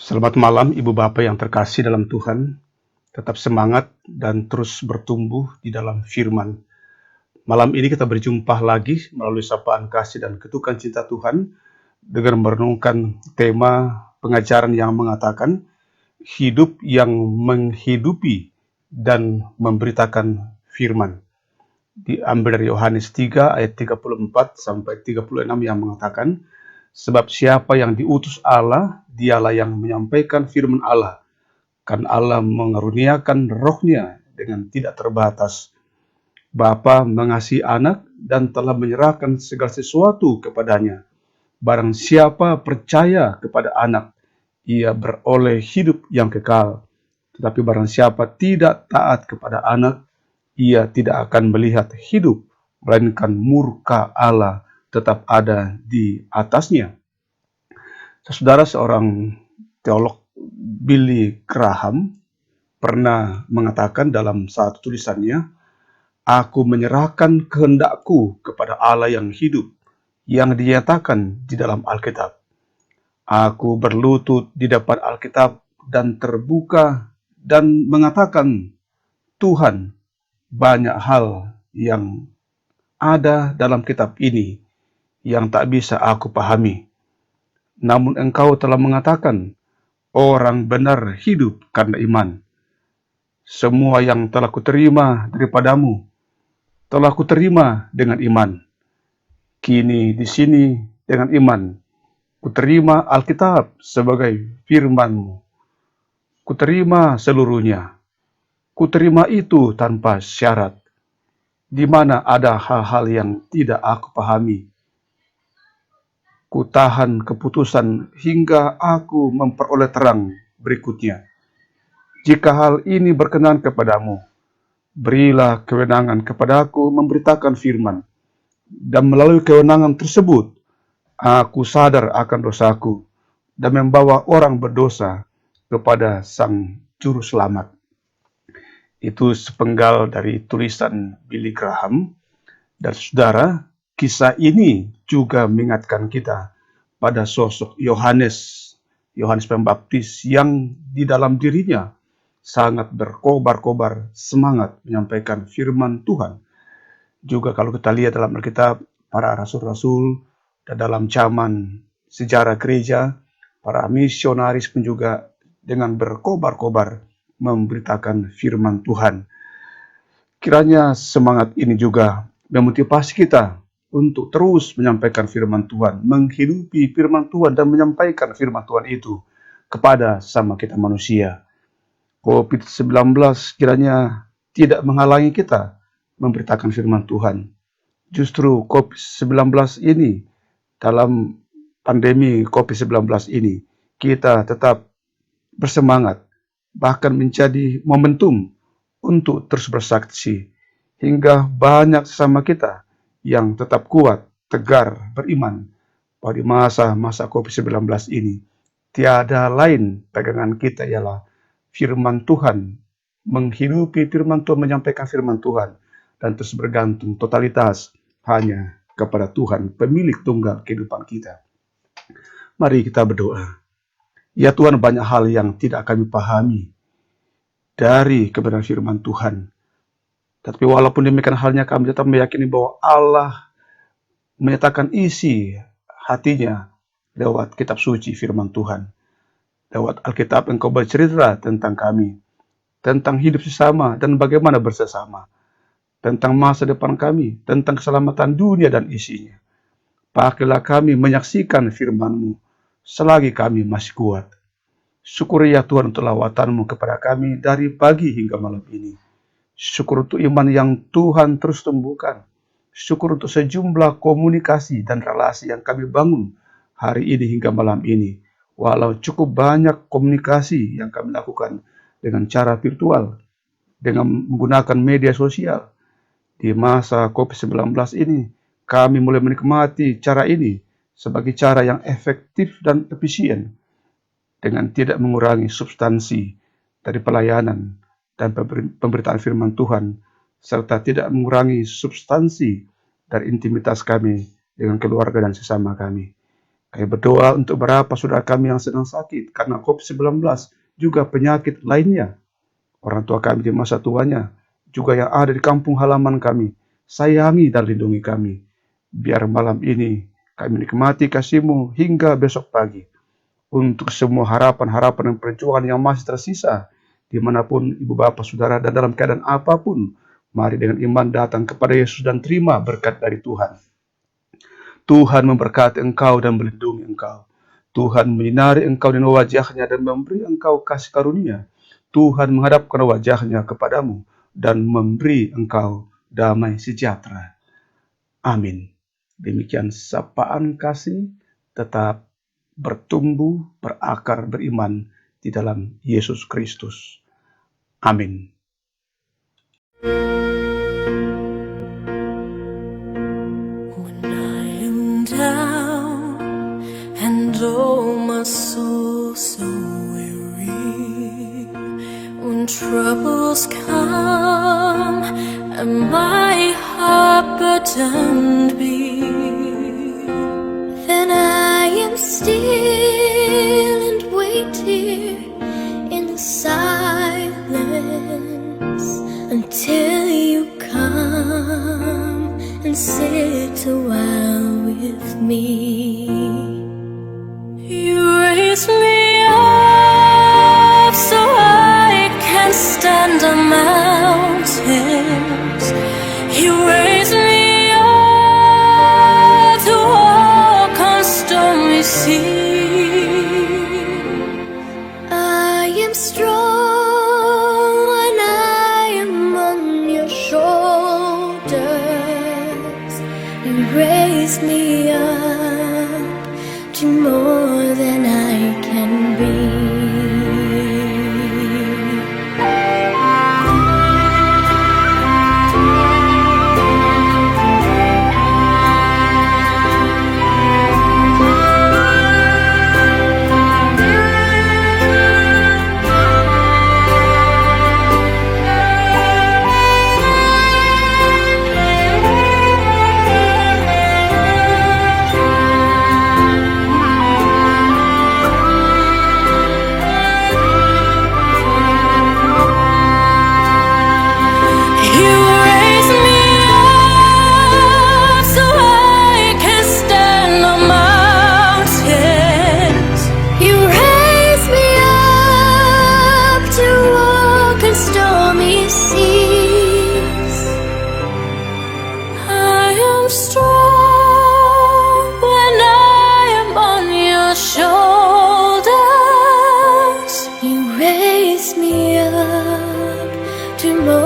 Selamat malam Ibu Bapak yang terkasih dalam Tuhan. Tetap semangat dan terus bertumbuh di dalam firman. Malam ini kita berjumpa lagi melalui sapaan kasih dan ketukan cinta Tuhan dengan merenungkan tema pengajaran yang mengatakan hidup yang menghidupi dan memberitakan firman. Diambil dari Yohanes 3 ayat 34 sampai 36 yang mengatakan, sebab siapa yang diutus Allah, dialah yang menyampaikan firman Allah. Kan Allah mengaruniakan rohnya dengan tidak terbatas. Bapa mengasihi anak dan telah menyerahkan segala sesuatu kepadanya. Barang siapa percaya kepada anak, ia beroleh hidup yang kekal. Tetapi barang siapa tidak taat kepada anak, ia tidak akan melihat hidup, melainkan murka Allah tetap ada di atasnya. Saudara, seorang teolog, Billy Graham, pernah mengatakan dalam satu tulisannya, aku menyerahkan kehendakku kepada Allah yang hidup, yang dinyatakan di dalam Alkitab. Aku berlutut di depan Alkitab dan terbuka dan mengatakan, Tuhan, banyak hal yang ada dalam kitab ini yang tak bisa aku pahami. Namun Engkau telah mengatakan, orang benar hidup karena iman. Semua yang telah kuterima daripadamu, telah kuterima dengan iman. Kini di sini dengan iman, kuterima Alkitab sebagai firman-Mu. Kuterima seluruhnya. Kuterima itu tanpa syarat. Di mana ada hal-hal yang tidak aku pahami, kutahan keputusan hingga aku memperoleh terang berikutnya. Jika hal ini berkenan kepadamu, berilah kewenangan kepadaku memberitakan firman. Dan melalui kewenangan tersebut, aku sadar akan dosaku dan membawa orang berdosa kepada Sang Juru Selamat. Itu sepenggal dari tulisan Billy Graham. Dan saudara, kisah ini juga mengingatkan kita pada sosok Yohanes Pembaptis yang di dalam dirinya sangat berkobar-kobar semangat menyampaikan firman Tuhan. Juga kalau kita lihat dalam Alkitab, para rasul-rasul dan dalam zaman sejarah gereja, para misionaris pun juga dengan berkobar-kobar memberitakan firman Tuhan. Kiranya semangat ini juga memotivasi kita untuk terus menyampaikan firman Tuhan, menghidupi firman Tuhan dan menyampaikan firman Tuhan itu kepada sama kita manusia. COVID-19 kiranya tidak menghalangi kita memberitakan firman Tuhan. Justru COVID-19 ini, dalam pandemi COVID-19 ini, kita tetap bersemangat, bahkan menjadi momentum untuk terus bersaksi, hingga banyak sesama kita yang tetap kuat, tegar, beriman pada masa-masa COVID-19 ini. Tiada lain pegangan kita ialah firman Tuhan, menghidupi firman Tuhan, menyampaikan firman Tuhan, dan terus bergantung totalitas hanya kepada Tuhan, pemilik tunggal kehidupan kita. Mari kita berdoa. Ya Tuhan, banyak hal yang tidak kami pahami dari kebenaran firman Tuhan. Tapi walaupun demikian halnya, kami tetap meyakini bahwa Allah menyatakan isi hatinya lewat kitab suci firman Tuhan. Lewat Alkitab Engkau bercerita tentang kami, tentang hidup sesama dan bagaimana bersama, tentang masa depan kami, tentang keselamatan dunia dan isinya. Pakailah kami menyaksikan firman-Mu selagi kami masih kuat. Syukur ya Tuhan untuk lawatan-Mu kepada kami dari pagi hingga malam ini. Syukur untuk iman yang Tuhan terus tumbuhkan. Syukur untuk sejumlah komunikasi dan relasi yang kami bangun hari ini hingga malam ini. Walau cukup banyak komunikasi yang kami lakukan dengan cara virtual, dengan menggunakan media sosial. Di masa COVID-19 ini, kami mulai menikmati cara ini sebagai cara yang efektif dan efisien, dengan tidak mengurangi substansi dari pelayanan dan pemberitaan firman Tuhan, serta tidak mengurangi substansi dari intimitas kami dengan keluarga dan sesama kami. Kami berdoa untuk beberapa saudara kami yang sedang sakit karena COVID-19, juga penyakit lainnya. Orang tua kami di masa tuanya, juga yang ada di kampung halaman kami, sayangi dan lindungi kami. Biar malam ini kami nikmati kasih-Mu hingga besok pagi. Untuk semua harapan-harapan dan perjuangan yang masih tersisa, dimanapun ibu bapak saudara dan dalam keadaan apapun, mari dengan iman datang kepada Yesus dan terima berkat dari Tuhan. Tuhan memberkati engkau dan melindungi engkau. Tuhan menyinari engkau dengan wajah-Nya dan memberi engkau kasih karunia. Tuhan menghadapkan wajah-Nya kepadamu dan memberi engkau damai sejahtera. Amin. Demikian sapaan kasih, tetap bertumbuh, berakar, beriman di dalam Yesus Kristus. Amin. Oh, my soul so weary, when troubles come and my heart burdened be, then I am still and wait here in the silence until you come and sit a while with me. You raise me up so I can stand on mountains. You raise me up to walk on stormy seas. I am strong when I am on your shoulders. You raise me up to more than I can be. Shoulders, you raise me up to more